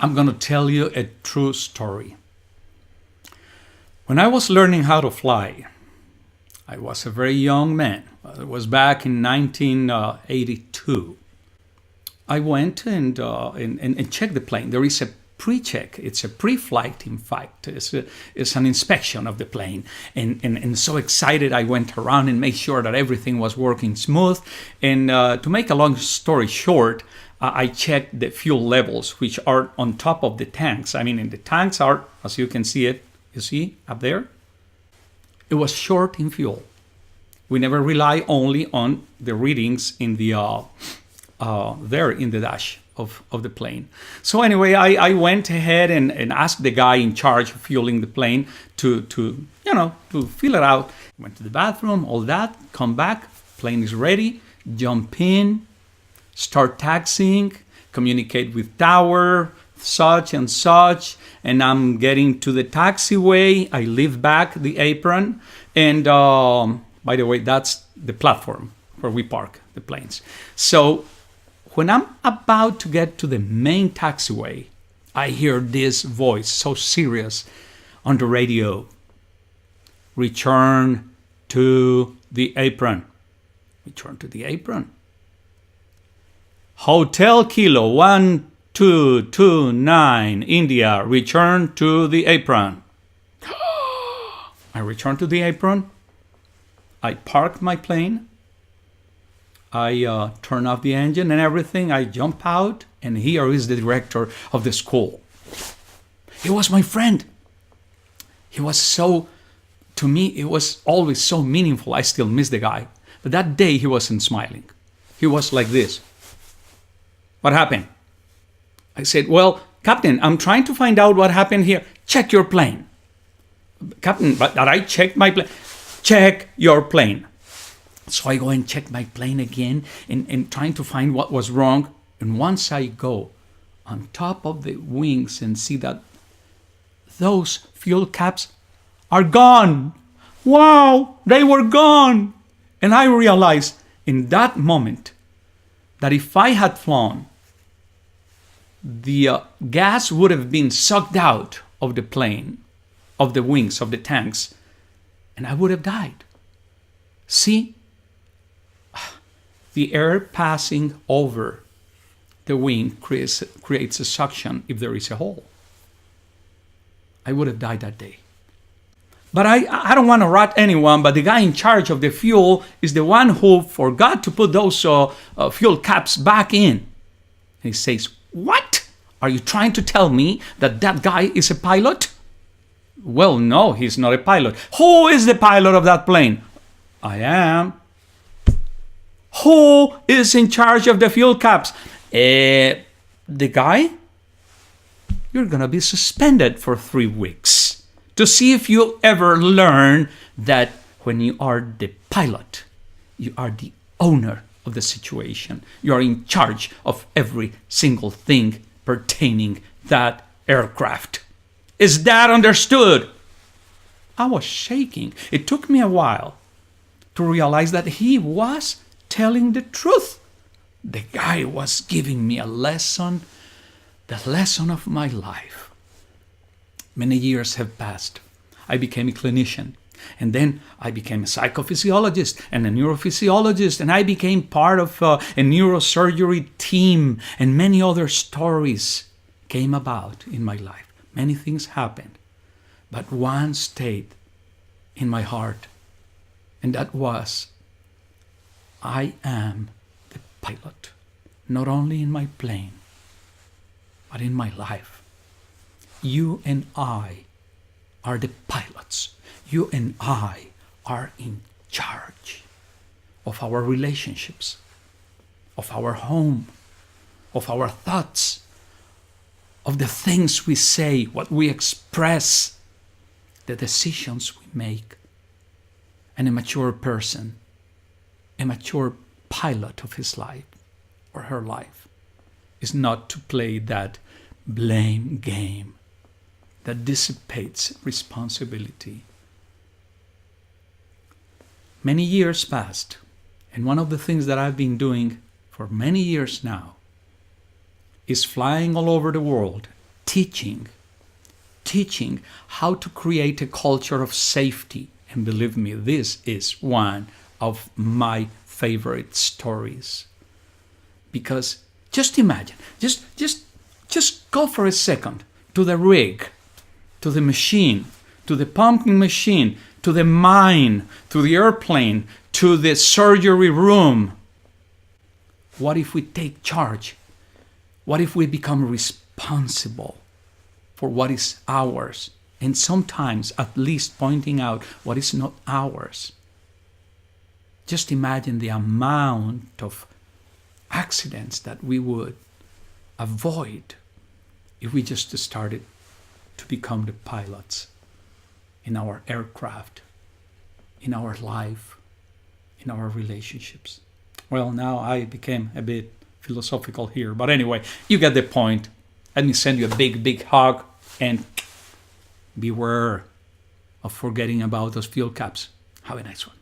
I'm going to tell you a true story. When I was learning how to fly, I was a very young man. It was back in 1982. I went and checked the plane. There is a pre-check. It's a pre-flight, in fact. It's an inspection of the plane. And so excited, I went around and made sure that everything was working smooth. And to make a long story short, I checked the fuel levels, which are on top of the tanks. I mean, and the tanks are, as you can see it, you see up there? It was short in fuel. We never rely only on the readings in the there in the dash of the plane. So anyway, I went ahead and asked the guy in charge of fueling the plane to fill it out. Went to the bathroom, all that, come back, plane is ready, jump in, start taxiing, communicate with tower, such and such, and I'm getting to the taxiway. I leave back the apron, and by the way, that's the platform where we park the planes. So when I'm about to get to the main taxiway, I hear this voice, so serious, on the radio. Return to the apron. Return to the apron. Hotel Kilo 1229 India, return to the apron. I return to the apron. I park my plane. I turn off the engine and everything. I jump out, and here is the director of the school. He was my friend. He was so, to me, it was always so meaningful. I still miss the guy. But that day, he wasn't smiling. He was like this. What happened? I said, well, Captain, I'm trying to find out what happened here. Check your plane. Captain, but I checked my plane. Check your plane. So I go and check my plane again and trying to find what was wrong. And once I go on top of the wings and see that those fuel caps are gone. Wow, they were gone. And I realized in that moment that if I had flown, the gas would have been sucked out of the plane, of the wings, of the tanks, and I would have died. See, the air passing over the wing creates a suction if there is a hole. I would have died that day. But I don't want to rat anyone, but the guy in charge of the fuel is the one who forgot to put those fuel caps back in. And he says, what? Are you trying to tell me that that guy is a pilot? Well, no, he's not a pilot. Who is the pilot of that plane? I am. Who is in charge of the fuel caps? The guy? You're going to be suspended for 3 weeks to see if you ever learn that when you are the pilot, you are the owner of the situation. You are in charge of every single thing pertaining that aircraft. Is that understood? I was shaking. It took me a while to realize that he was telling the truth. The guy was giving me a lesson, the lesson of my life. Many years have passed. I became a clinician. And then I became a psychophysiologist and a neurophysiologist, and I became part of a neurosurgery team, and many other stories came about in my life. Many things happened, but one stayed in my heart, and that was, I am the pilot, not only in my plane, but in my life. You and I are the pilots. You and I are in charge of our relationships, of our home, of our thoughts, of the things we say, what we express, the decisions we make. And a mature person, a mature pilot of his life or her life, is not to play that blame game that dissipates responsibility. Many years passed, and one of the things that I've been doing for many years now is flying all over the world teaching how to create a culture of safety. And believe me, this is one of my favorite stories. Because just imagine, just go for a second to the rig, to the machine, to the pumping machine, to the mine, to the airplane, to the surgery room. What if we take charge? What if we become responsible for what is ours? And sometimes at least pointing out what is not ours. Just imagine the amount of accidents that we would avoid if we just started to become the pilots in our aircraft, in our life, in our relationships. Well, now I became a bit philosophical here, but anyway, you get the point. Let me send you a big, big hug, and beware of forgetting about those fuel caps. Have a nice one.